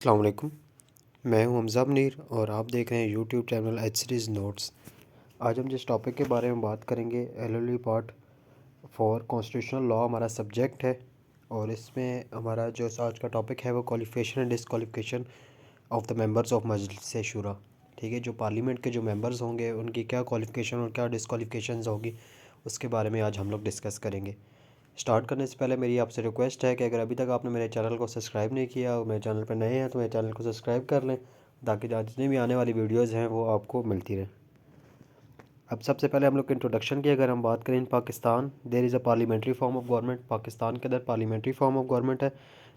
अस्सलाम वालेकुम। मैं हूं हमज़ा मुनीर और आप देख रहे हैं YouTube channel H series notes. आज हम जिस टॉपिक के बारे में बात करेंगे एलएलबी पार्ट 4 कॉन्स्टिट्यूशनल लॉ हमारा सब्जेक्ट है। और इसमें हमारा जो आज का टॉपिक है वो qualification and disqualification of the members of Majlis Shura. ठीक है, जो पार्लियामेंट के जो मेंबर्स होंगे उनकी क्या क्वालिफिकेशन और क्या डिसक्वालिफिकेशंस होगी उसके बारे में आज हम लोग डिस्कस करेंगे। स्टार्ट करने से पहले मेरी आपसे रिक्वेस्ट है कि अगर अभी तक आपने मेरे चैनल को सब्सक्राइब नहीं किया और मेरे चैनल पर नए हैं तो मेरे चैनल को सब्सक्राइब कर लें ताकि जितनी भी आने वाली वीडियोज़ हैं वो आपको मिलती रहें। अब सबसे पहले हम लोग इंट्रोडक्शन की अगर हम बात करें, in Pakistan there is a parliamentary form of government. Pakistan के अंदर पार्लियामेंट्री फॉर्म ऑफ गवर्नमेंट है।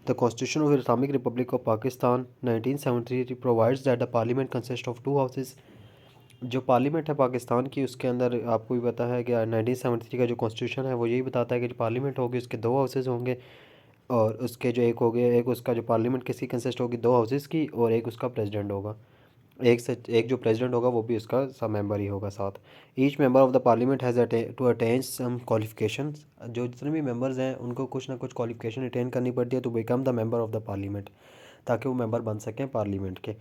The constitution of Islamic republic of Pakistan 1973 provides that the parliament consist of two houses. जो पार्लियामेंट है पाकिस्तान की उसके अंदर आपको भी पता है कि 1973 का जो कॉन्स्टिट्यूशन है वो यही बताता है कि जो पार्लियामेंट होगी उसके दो हाउसेज होंगे। और उसके जो एक हो गया, एक उसका जो पार्लियामेंट किसकी कंसिस्ट होगी, दो हाउसेस की, और एक उसका प्रेसिडेंट होगा। एक जो प्रेसिडेंट होगा वो भी उसका सब मेंबर ही होगा साथ। Each member of the parliament has to attain some qualifications. जो जितने भी मेंबर्स हैं उनको कुछ ना कुछ क्वालिफिकेशन अटेन करनी पड़ती है to become the member of the parliament, ताकि वो मेंबर बन सकें पार्लियामेंट के।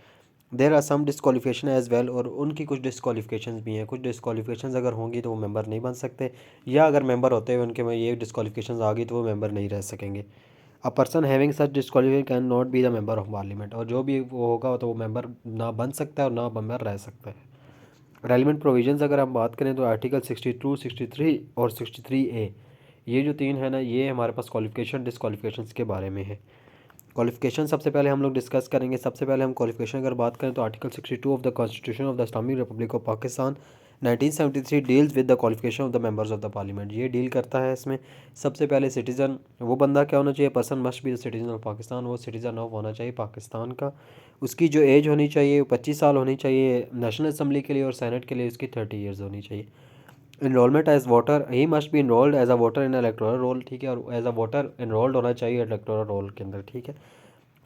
There are some disqualification as well, और उनकी कुछ डिसक्वालिफिकेशंस भी हैं। कुछ डिसक्वालिफिकेशंस अगर होंगी तो वो मेंबर नहीं बन सकते, या अगर मेंबर होते हुए उनके में ये डिसक्वालिफिकेशंस आ गई तो वो मेंबर नहीं रह सकेंगे। A person having such disqualify can not be the member of parliament. और जो भी वो होगा तो वो मेंबर ना बन सकता है और ना मेंबर रह सकता है। रेलिवेंट प्रोविजंस अगर हम बात करें तो आर्टिकल 62, 63 और 63A, ये जो तीन है ना, ये हमारे पास क्वालिफिकेशन डिसक्वालिफिकेशंस के बारे में है। क्वालिफिकेशन सबसे पहले हम लोग डिस्कस करेंगे। सबसे पहले हम क्वालिफिकेशन अगर बात करें तो article 62 of the constitution of the Islamic republic of Pakistan 1973 deals with the qualification of the members of the parliament. ये डील करता है इसमें सबसे पहले सिटीज़न, वो बंदा क्या होना चाहिए, person must be the citizen of Pakistan, वो सिटीज़न ऑफ होना चाहिए पाकिस्तान का। उसकी जो एज होनी चाहिए वो 25 साल होनी चाहिए। नेशनल असम्बली के लिए और सेनेट के लिए उसकी 30 ईयर्स होनी चाहिए। Enrolment as voter, he must be enrolled as a voter in electoral roll. ठीक है, और एज अ वोटर इनरोल्ड होना चाहिए इलेक्टोरल रोल के अंदर। ठीक है।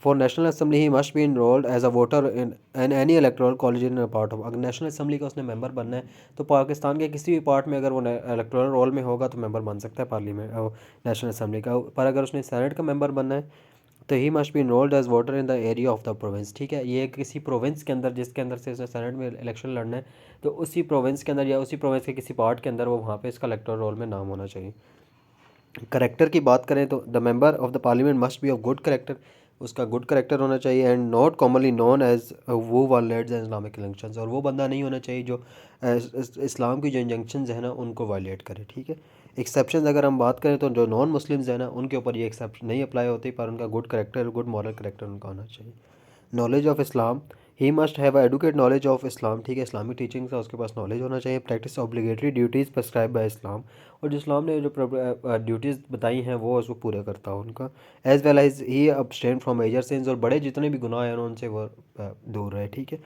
For national assembly he must be enrolled as a voter in any electoral college in part of. अगर नेशनल असम्बली का उसने मेंबर बनना है तो पाकिस्तान के किसी भी पार्ट में अगर वो इलेक्टोरल रोल में होगा तो मेंबर बन सकता है पार्लियामेंट नेशनल असम्बली का। पर अगर उसने सेनेट का मेंबर बनना है तो he must be enrolled as voter in the area of the province. ठीक है, ये किसी प्रोविंस के अंदर जिसके अंदर से उसने सेनेट में इलेक्शन लड़ना है तो उसी प्रोविंस के अंदर या उसी प्रोविंस के किसी पार्ट के अंदर वो वहाँ पे इसका इलेक्टोरल रोल में नाम होना चाहिए। करेक्टर की बात करें तो the member of the parliament must be of good character, उसका गुड करेक्टर होना चाहिए। And not commonly known as वो वायलेट्स इस्लामिक इंजंक्शंस, और वो बंदा नहीं होना चाहिए जो इस्लाम की जो इंजंक्शंस है ना उनको वायलेट करे। ठीक है। एक्सेप्शन अगर हम बात करें तो जो नॉन मुस्लिम्स हैं ना उनके ऊपर ये एक्सेप्शन नहीं अप्लाई होती, पर उनका good character, good moral character उनका होना चाहिए। Knowledge of Islam, he must have educate knowledge of Islam. ठीक है, इस्लामिक टीचिंग का उसके पास नॉलेज होना चाहिए। Practice obligatory duties prescribe by Islam, और जो इस्लाम ने जो ड्यूटीज़ बताई हैं वो उसको पूरे करता हो उनका। As well as he abstain from major sins, और बड़े जितने भी गुनाह हैं उनसे वो दूर रहे। ठीक है।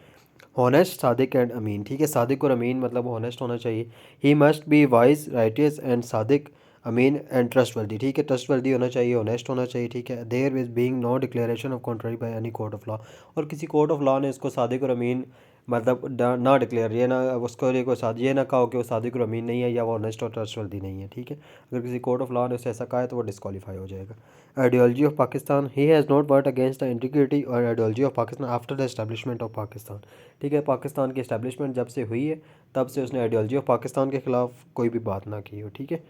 हॉनेस्ट, सादिक एंड अमीन। ठीक है, सादिक और अमीन मतलब हॉनेस्ट होना चाहिए। He must be wise, righteous and सादिक, अमीन एंड ट्रस्टवर्दी। ठीक है, ट्रस्टवर्दी होना चाहिए, ऑनेस्ट होना चाहिए। ठीक है। There is being no declaration of contrary by any court of law, और किसी कोर्ट ऑफ लॉ ने इसको सादिक और अमीन मतलब ना डिक्लेयर, ये ना उसको ये कोई ये ना कहो कि वो सादिक और अमीन नहीं है या वो ऑनेस्ट और ट्रस्टवर्दी नहीं है। ठीक है, अगर किसी कोर्ट ऑफ लॉ ने उसे ऐसा कहा है तो वो डिस्क्वालीफाई हो जाएगा। Ideology of Pakistan, he has not work against the integrity और ideology of Pakistan after the establishment of Pakistan. ठीक है, पाकिस्तान की एस्टेब्लिशमेंट जब से हुई है तब से उसने आइडियोलॉजी ऑफ पाकिस्तान के ख़िलाफ़ कोई भी बात ना की हो। ठीक है।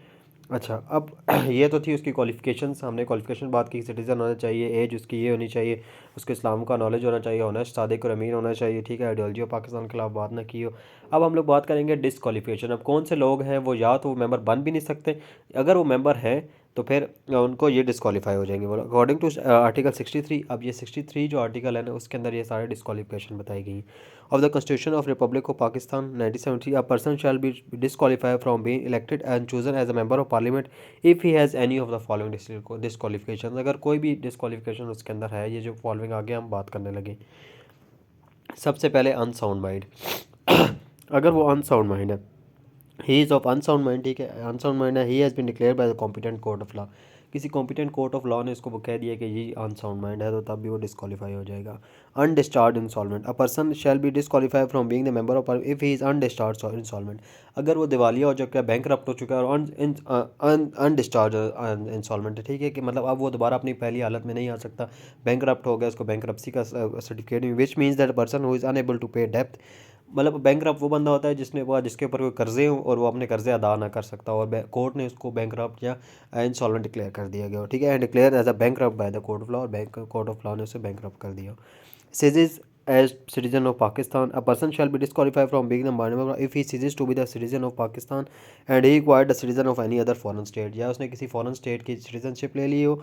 अच्छा, अब ये तो थी उसकी क्वालिफ़िकेशंस, हमने क्वालिफ़िकेशन बात की, सिटीज़न होना चाहिए, एज उसकी ये होनी चाहिए, उसके इस्लाम का नॉलेज होना चाहिए, ऑनेस्ट, सादिक और अमीन होना चाहिए। ठीक है, आइडियोलॉजी ऑफ पाकिस्तान के खिलाफ बात ना की हो। अब हम लोग बात करेंगे डिसक्वालिफिकेशन। अब कौन से लोग हैं वो या तो वो मेंबर बन भी नहीं सकते, अगर वो मेंबर हैं तो फिर उनको ये डिसक्वालीफाई हो जाएंगे। बोलो अकॉर्डिंग टू आर्टिकल 63। अब ये 63 जो आर्टिकल है ना उसके अंदर ये सारे डिसक्वालिफिकेशन बताई गई of the constitution of republic of Pakistan 1970। A person shall be disqualify from being elected and chosen as a member of parliament if he has any of the following disqualification. अगर कोई भी डिसक्वालिफिकेशन उसके अंदर है, ये जो फॉलोइंग आगे हम बात करने लगे। सबसे पहले अनसाउंड माइंड, अगर वो अनसाउंड माइंड है, he is of unsound mind. ठीक है, अनसाउंड माइंड है, he has been declare by the competent court of law, किसी कॉम्पिटेंट कोर्ट ऑफ लॉ ने इसको कह दिया कि ये अनसाउंड माइंड है, तो तब भी वो डिस्क्वालीफाई हो जाएगा। Undischarged insolvent, a person shall be disqualify from being the member of parliament if he is undischarged insolvent. अगर वो दिवालिया हो चुका है, बैंकरप्ट हो चुका है और अनडिस्चार्ज इंसॉल्वेंट है, ठीक है, कि मतलब अब वो दोबारा अपनी पहली हालत में नहीं आ सकता, बैंकरप्ट हो गया, उसको बैंकरप्सी का certificate, which means that person who is unable to pay depth. मतलब बैंकरप्ट वो बंदा होता है जिसके ऊपर कोई कर्जे हों और वो अपने कर्जे अदा ना कर सकता, और कोर्ट ने उसको बैंकरप्ट या इंसॉल्वेंट डिक्लेयर कर दिया गया, ठीक है, and declare as a bankrupt by the court of law, और कोर्ट ऑफ लॉ ने उसे बैंकरप्ट कर दिया। Ceases as citizen of Pakistan, a person shall be disqualified from being the member if he ceases to be the citizen of Pakistan and he acquired the citizen of any other foreign state, या उसने किसी foreign state की citizenship ले ली हो,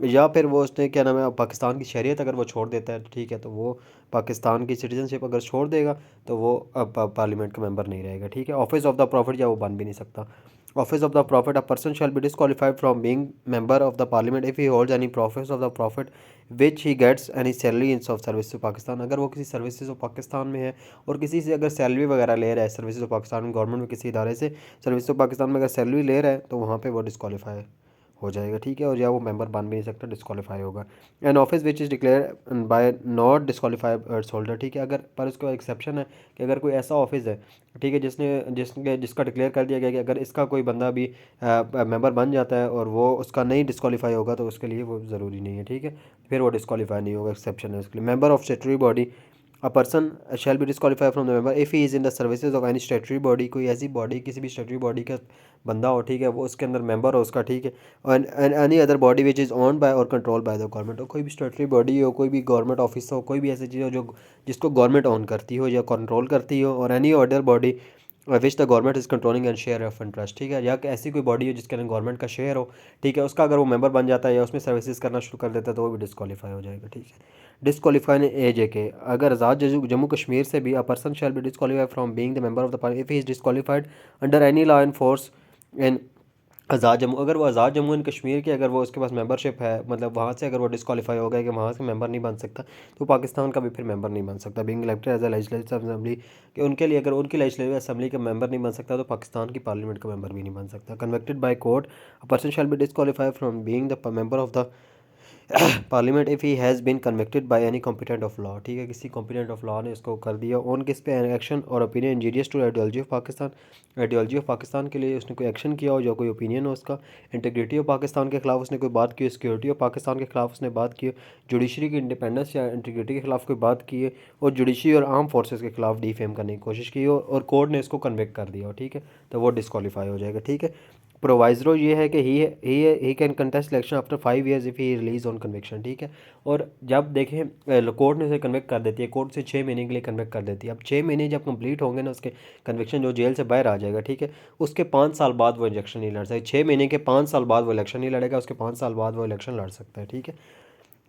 या फिर वो उसने क्या नाम है पाकिस्तान की शरीयत अगर वो छोड़ देता है, ठीक है, तो वो पाकिस्तान की सिटीजनशिप अगर छोड़ देगा तो वो अब पार्लियामेंट का मेंबर नहीं रहेगा, ठीक है। ऑफिस ऑफ द प्रॉफिट, या वो बन भी नहीं सकता। Office of the profit, a person shall be disqualified from being member of the parliament if he holds any profit of the profit which he gets any salary in of service to Pakistan. अगर वो किसी services of Pakistan में है और किसी से अगर salary वगैरह ले रहा है सर्विसेज ऑफ पाकिस्तान में, गवर्नमेंट में किसी इदारे से सर्विस ऑफ पाकिस्तान में अगर सैलरी ले रहा है तो वहाँ पे वो डिस्क्वालीफाई हो जाएगा, ठीक है, और या वो मेंबर बन भी नहीं सकता, डिस्क्वालीफाई होगा। An office which is declare by not disqualified holder, ठीक है, अगर पर उसका एक्सेप्शन है कि अगर कोई ऐसा ऑफिस है, ठीक है, जिसका डिक्लेयर कर दिया गया कि अगर इसका कोई बंदा भी मेंबर बन जाता है और वो उसका नहीं डिस्क्वालीफाई होगा तो उसके लिए वो ज़रूरी नहीं है, ठीक है, फिर वो डिस्क्वालीफाई नहीं होगा, एक्सेप्शन है उसके लिए। Member of स्टेटरी body, a person shall be disqualify from the member if he is in the services of any स्टेटरी body, कोई ऐसी बॉडी किसी भी स्टेटरी बॉडी का बंदा हो, ठीक है, वो उसके अंदर मेंबर हो उसका, ठीक है, और any other body which is owned by और कंट्रोल बाय द गवर्नमेंट, और कोई भी स्टेटरी बॉडी हो, कोई भी गवर्नमेंट ऑफिस हो, कोई भी ऐसी चीज़ हो जो जिसको गवर्नमेंट ओन करती हो या कंट्रोल करती हो, और any other body which the government is controlling and share of interest, ठीक है, या कि ऐसी कोई बॉडी हो जिसके अंदर गवर्नमेंट का शेयर हो, ठीक है, उसका अगर वो मेंबर बन जाता है या उसमें सर्विसेज करना शुरू कर देता है तो वो भी डिस्क्वालीफाई हो जाएगा, ठीक है। डिस्क्वालीफाई ने एज ए के, अगर आज़ाद जम्मू कश्मीर से भी, a person shall be disqualify from being the member of the parliament if he is disqualified under any law in force in Azad Jammu, अगर वो आज़ाद जम्मू एंड कश्मीर की अगर वो उसके पास मेंबरशिप है, मतलब वहाँ से अगर वो डिस्क्वालीफाई हो गया कि वहाँ से मेंबर नहीं बन सकता, तो पाकिस्तान का भी फिर मेंबर नहीं बन सकता। Being elected as a legislative assembly, कि उनके लिए अगर उनकी लेजिस्लेटिव असेंबली का मेंबर नहीं बन सकता तो पाकिस्तान की पार्लियामेंट का मेंबर भी नहीं बन सकता। Convicted by court, a person shall be disqualified from being the member of the parliament if he has been convicted by any competent of law, ठीक है, किसी कॉम्पिटेंट ऑफ लॉ ने इसको कर दिया ऑन किस पे, एक्शन और opinion injurious to ideology of Pakistan, ideology of Pakistan के लिए उसने कोई एक्शन किया हो या कोई ओपिनियन हो उसका, इंटीग्रिटी ऑफ पाकिस्तान के खिलाफ उसने कोई बात की, सिक्योरिटी ऑफ पाकिस्तान के खिलाफ उसने बात की, जुडिशरी की इंडिपेंडेंस या इंटीग्रिटी के खिलाफ कोई बात की है, और जुडिशरी और आर्म फोर्सेस के खिलाफ डिफेम करने की कोशिश की हो और कोर्ट ने इसको कन्विक्ट कर दिया हो, ठीक है, तो वो डिस्क्वालीफाई हो जाएगा, ठीक है। प्रोवाइजरो ये है कि he can contest election after 5 years if he release on conviction, ठीक है, और जब देखें कोर्ट ने उसे कन्विक्ट कर देती है, कोर्ट से 6 महीने के लिए कन्विक्ट कर देती है, अब 6 महीने जब कंप्लीट होंगे ना उसके कन्विक्शन, जो जेल से बाहर आ जाएगा, ठीक है, उसके 5 साल बाद वो इलेक्शन नहीं लड़ सकता, 6 महीने के 5 साल बाद वो इलेक्शन नहीं लड़ेगा, उसके 5 साल बाद वो इलेक्शन लड़ सकता है, ठीक है।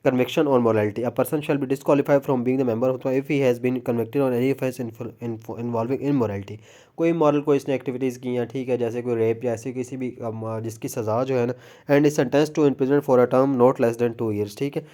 Conviction or morality, a person shall be disqualified from being the member of the if he has been convicted on any offence involving immorality, कोई मॉरल कोई इसने एक्टिविटीज़ की हैं, ठीक है, जैसे कोई रेप या ऐसी किसी भी जिसकी सज़ा जो है ना, and is sentence to imprison for a term not less than 2 years, ठीक है,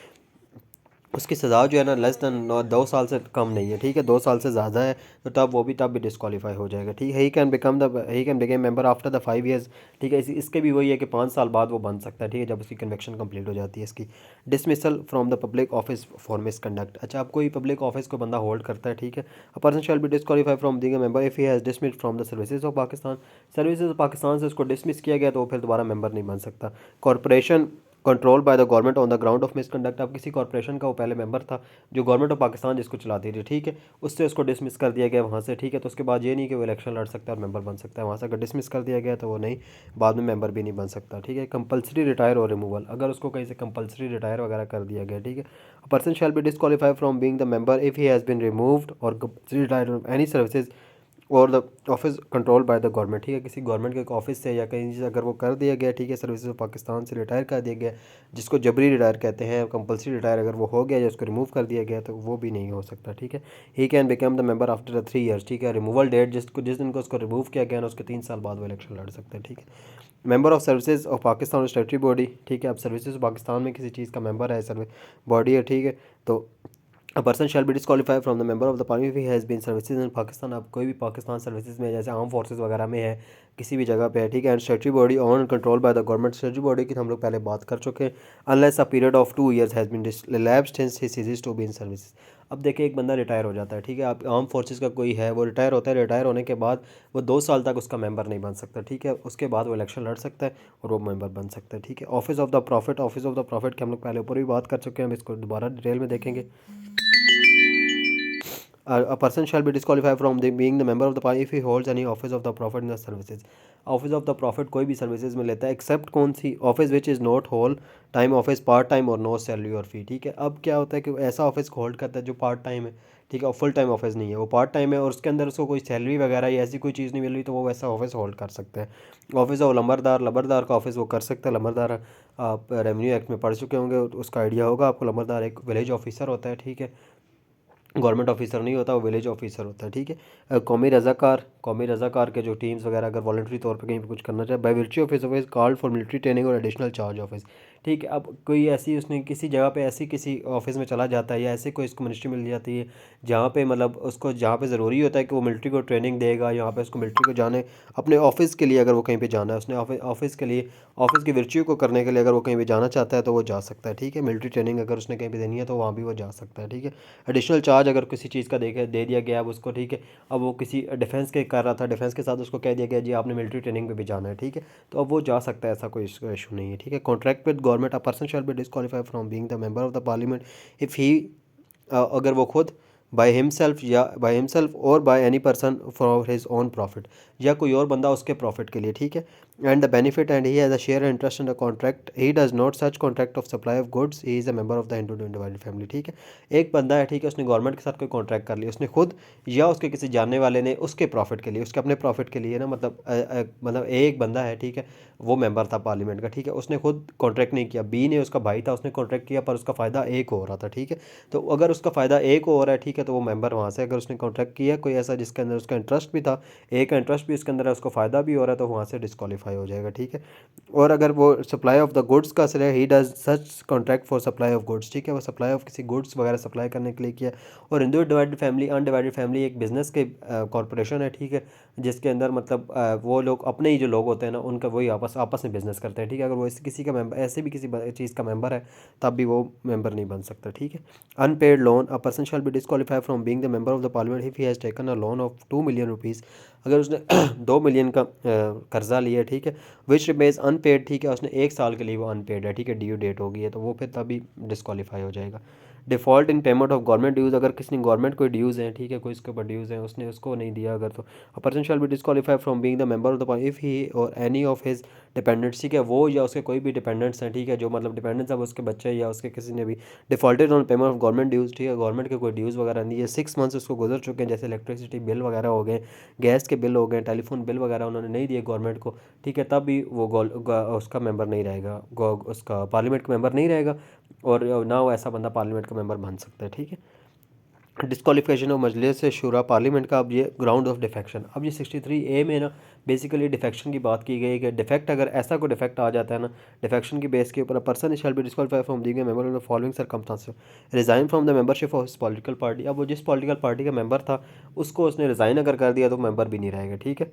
उसकी सज़ा जो है ना लेस दैन 2 साल से कम नहीं है, ठीक है, 2 साल से ज़्यादा है तो तब भी डिस्क्वालीफाई हो जाएगा, ठीक है। He can become member after the 5 years, ठीक है, इसके भी वही है कि 5 साल बाद वो बन सकता है, ठीक है, जब उसकी कन्विक्शन कंप्लीट हो जाती है इसकी। Dismissal from the public office for misconduct, अच्छा, अब कोई पब्लिक ऑफिस को बंदा होल्ड करता है, ठीक है, अ person shall be disqualify from being a member if he has dismissed from the services of Pakistan, services of Pakistan से उसको डिसमिस किया गया तो वो फिर दोबारा मेंबर नहीं बन सकता। Corporation control by the government on the ground of misconduct, अब किसी कॉर्पोरेशन का वो पहले मेंबर था जो गवर्नमेंट ऑफ पाकिस्तान जिसको चलाती थी, ठीक है, उससे उसको डिसमिस कर दिया गया वहाँ से, ठीक है, तो उसके बाद ये नहीं कि वो इलेक्शन लड़ सकता है और मेंबर बन सकता है, वहाँ से अगर डिसमिस कर दिया गया तो वो नहीं, बाद में मेंबर भी नहीं बन सकता, ठीक है। कंपलसरी रिटायर और रिमूवल, अगर उसको कहीं से कंपलसरी रिटायर वगैरह कर दिया गया, ठीक है, person shall be disqualify from being the member if he has been removed और कंपलसरी रिटायर एनी सर्विसेज और the office control by the government, ठीक है, किसी गवर्नमेंट के ऑफिस से या कहीं से अगर वो कर दिया गया, ठीक है, सर्विसेज ऑफ पाकिस्तान से रिटायर कर दिया गया, जिसको जबरी रिटायर कहते हैं, कंपलसरी रिटायर अगर वो हो गया या उसको रिमूव कर दिया गया तो वो भी नहीं हो सकता, ठीक है। He can become the member after 3 years, ठीक है, रिमूवल डेट जिस दिन को उसको रिमूव किया गया ना उसके 3 साल बाद वो इलेक्शन लड़ सकते हैं, ठीक है। Member of services of Pakistan स्टेटरी body, ठीक है, अब सर्विसेज ऑफ पाकिस्तान में किसी चीज़ का मेंबर है, सर्वे बॉडी है, ठीक है, तो a person shall be disqualify from the member of the parliament if he has been services in Pakistan, अब कोई भी पाकिस्तान सर्विसेज में जैसे आर्म फोर्सेज वगैरह में है किसी भी जगह पे है, ठीक है। And statutory body on control by the government, statutory body की हम लोग पहले बात कर चुके हैं। Unless a period of 2 years has been elapsed since he ceases to be in service। अब देखिए एक बंदा रिटायर हो जाता है, ठीक है, आप आर्म फोर्सेस का कोई है, वो रिटायर होता है, रिटायर होने के बाद वो 2 साल तक उसका मेंबर नहीं बन सकता, ठीक है। उसके बाद वो इलेक्शन लड़ सकता है और वो मेंबर बन सकता है, ठीक है। Office of the profit, office of the profit की हम लोग पहले ऊपर भी बात कर चुके हैं, हम इसको दोबारा डिटेल में देखेंगे। A person shall be disqualified from being the member of the party if he holds any office of the profit in the services। Office of the profit कोई भी सर्विसेज में लेता है एक्सेप्ट कौन सी, office which is not whole time office, part time और no salary और fee, ठीक है। अब क्या होता है कि ऐसा ऑफिस होल्ड करता है जो पार्ट टाइम है, ठीक है, और फुल टाइम ऑफिस नहीं है, वो पार्ट टाइम है और उसके अंदर उसको कोई सैलरी वगैरह या ऐसी कोई चीज़ नहीं मिल रही, तो वो वैसा ऑफिस होल्ड कर सकता है। ऑफिस ऑफ लंबरदार, लंबरदार का ऑफिस वो कर सकता है। लंबरदार आप रेवेन्यू एक्ट में पढ़ चुके होंगे, उसका आइडिया होगा आपको। लंबरदार एक विलेज ऑफिसर होता है, ठीक है, गवर्नमेंट ऑफिसर नहीं होता, वो विलेज ऑफिसर होता है, ठीक है। कौमी रज़ाकार, कौमी रज़ाकार के जो टीम्स वगैरह अगर वॉलंटरी तौर पे कहीं पे कुछ करना चाहे, by virtue of his office called for military training और एडिशनल चार्ज ऑफिस, ठीक है। अब कोई ऐसी उसने किसी जगह पे ऐसी किसी ऑफिस में चला जाता है या ऐसे कोई इसको मिनिस्ट्री मिल जाती है जहाँ पे मतलब उसको जहाँ पे ज़रूरी होता है कि वो मिलिट्री को ट्रेनिंग देगा, यहाँ पे उसको मिलिट्री को जाने अपने ऑफिस के लिए अगर वो कहीं पे जाना है, उसने ऑफिस के लिए ऑफिस की वर्च्यू को करने के लिए अगर वो कहीं पे जाना चाहता है तो वो जा सकता है, ठीक है। मिलिट्री ट्रेनिंग अगर उसने कहीं पे देनी है तो वहाँ भी वो जा सकता है, ठीक है। एडिशनल चार्ज अगर किसी चीज़ का दे दिया गया अब उसको, ठीक है, अब वो किसी डिफेंस के कर रहा था, डिफेंस के साथ उसको कह दिया गया जी आपने मिलिट्री ट्रेनिंग पे भी जाना है, ठीक है, तो अब वो जा सकता है, ऐसा कोई इशू नहीं है, ठीक है। Contract with government, a person shall be disqualified from being the member of the parliament if ही, अगर वो खुद बाय हिमसेल्फ या बाय हिमसेल्फ और by any person for his own profit, या कोई और बंदा उसके प्रॉफिट के लिए, ठीक है। And the benefit and he has a share interest in the contract, he does not such contract of supply of goods, he is a member of the divided family, ठीक है। एक बंदा है, ठीक है, उसने गवर्नमेंट के साथ कोई कॉन्ट्रैक्ट कर लिया, उसने खुद या उसके किसी जानने वाले ने उसके प्रॉफिट के लिए, उसके अपने प्रॉफिट के लिए ना, मतलब एक बंदा है, ठीक है, वो मेंबर था पार्लियामेंट का, ठीक है, उसने खुद कॉन्ट्रैक्ट नहीं किया, बी ने उसका भाई था, उसने कॉन्ट्रैक्ट किया पर उसका फ़ायदा एक हो रहा था, ठीक है। तो अगर उसका फ़ायदा एक हो रहा है, ठीक है, तो वो मेंबर वहाँ से, अगर उसने कॉन्ट्रैक्ट किया कोई ऐसा जिसके अंदर उसका इंटरेस्ट भी था, एक इंटरेस्ट भी उसके अंदर है, उसको फ़ायदा भी हो रहा है, तो वहाँ से डिस्क्वालीफाई हो जाएगा, ठीक है। और अगर वो सप्लाई ऑफ द गुड्स का सिर्फ he does such contract for supply of goods, ठीक है, वो सप्लाई ऑफ किसी गुड्स वगैरह सप्लाई करने के लिए किया। और Hindu divided family, undivided family एक बिज़नेस के कॉरपोरेशन है, ठीक है, जिसके अंदर मतलब वो लोग अपने ही जो लोग होते हैं ना उनका वही आपस आपस में बिज़नेस करते हैं, ठीक है। अगर वो किसी का मेंबर ऐसे भी किसी चीज़ का मेंबर है तब भी वो मेंबर नहीं बन सकता, ठीक है। Unpaid loan, a person shall be disqualified from being the member of the parliament if he has taken a loan of 2 million rupees, अगर उसने 2 मिलियन का कर्जा लिया, ठीक है, विच रिमेज अनपेड, ठीक है, उसने 1 साल के लिए वो अनपेड है, ठीक है, ड्यू डेट होगी है, तो वो फिर तभी डिस्क्वालीफाई हो जाएगा। Default in payment of government dues, अगर किसी ने गवर्नमेंट कोई ड्यूज़ हैं, ठीक है, कोई इसके ऊपर ड्यूज़ हैं, उसने उसको नहीं दिया अगर, तो a person shall be disqualified from being the member of the party if he और एनी ऑफ हिज डिपेंडेंट्स, ठीक है, वो या उसके कोई भी डिपेंडेंट्स हैं, ठीक है, जो मतलब डिपेंडेंट्स है वो उसके बच्चे या उसके किसी ने भी defaulted on payment of government dues, ठीक है, गवर्नमेंट के कोई ड्यूज़ वगैरह नहीं है, 6 मंथ्स उसको गुजर चुके हैं, जैसे इलेक्ट्रिसिटी बिल वगैरह हो गए, गैस के बिल हो गए, टेलीफोन बिल वगैरह उन्होंने नहीं दिए गवर्नमेंट को, ठीक है, तब भी वो उसका मेंबर नहीं रहेगा, उसका पार्लियामेंट का मेंबर नहीं रहेगा, और ना वो ऐसा बंदा पार्लियामेंट का मेंबर बन सकता है, ठीक है। डिस्क्वालिफिकेशन ऑफ मजलिस शूरा पार्लियामेंट का, अब ये ग्राउंड ऑफ डिफेक्शन, अब ये 63A में ना बेसिकली डिफेक्शन की बात की गई है कि डिफेक्ट अगर ऐसा कोई डिफेक्ट आ जाता है ना डिफेक्शन की बेस के ऊपर, person shall be disqualified from being a member of the following circumstances, resign from the membership of his political party, अब वो जिस पॉलिटिकल पार्टी का मेंबर था उसको उसने रिज़ाइन अगर कर दिया तो मेंबर भी नहीं रहेगा, ठीक है,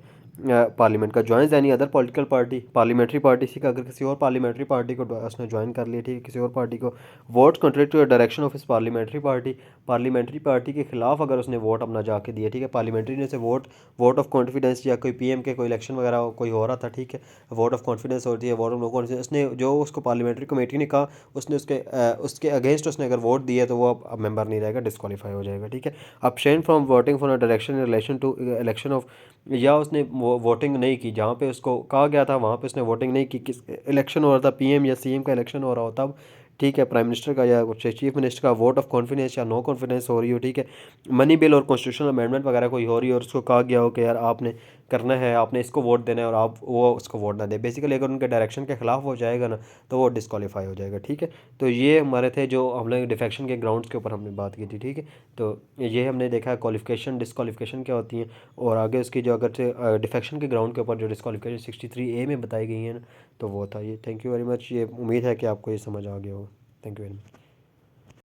पार्लियामेंट का। Joins any other political party, parliamentary party से अगर किसी और पार्लियामेंट्री पार्टी को उसने ज्वाइन कर लिया, ठीक है, किसी और पार्टी को, vote contract to direction of his parliamentary party, parliamentary party के खिलाफ अगर उसने वोट अपना जाके दिया, ठीक है, पार्लियामेंट्री ने से वोट ऑफ कॉन्फिडेंस या कोई पीएम के कोई इलेक्शन वगैरह कोई हो रहा था, ठीक है, वोट ऑफ कॉन्फिडेंस होती है, वोट ऑफ नो कॉन्फिडेंस, उसने जो उसको पार्लियामेंट्री कमेटी ने कहा उसने उसके अगेंस्ट उसने अगर वोट दिया तो वो अब मेंबर नहीं रहेगा, डिस्क्वालीफाई हो जाएगा, ठीक है। Abstain from voting for a direction in relation to election of, या उसने वोटिंग नहीं की जहाँ पे उसको कहा गया था वहाँ पे उसने वोटिंग नहीं की, किस इलेक्शन हो रहा था पीएम या सीएम का इलेक्शन हो रहा हो तब, ठीक है, प्राइम मिनिस्टर का या चीफ मिनिस्टर का वोट ऑफ कॉन्फिडेंस या नो कॉन्फिडेंस हो रही हो, ठीक है, मनी बिल और कॉन्स्टिट्यूशनल अमेंडमेंट वगैरह कोई हो रही है और उसको कहा गया हो कि यार आपने करना है, आपने इसको वोट देना है और आप वो उसको वोट ना दे, बेसिकली अगर उनके डायरेक्शन के खिलाफ हो जाएगा ना तो वो डिस्क्वालीफाई हो जाएगा, ठीक है। तो ये हमारे थे जो हम लोग डिफेक्शन के ग्राउंड्स के ऊपर हमने बात की थी, ठीक है। तो ये हमने देखा क्वालिफिकेशन डिस्क्वालिफिकेशन क्या होती है, और आगे उसकी जो अगर से डिफेक्शन के ग्राउंड के ऊपर जो डिस्क्वालिफिकेशन 63A में बताई गई है ना, तो वो था ये। थैंक यू वेरी मच, ये उम्मीद है कि आपको ये समझ आ गया हो। Thank you very much.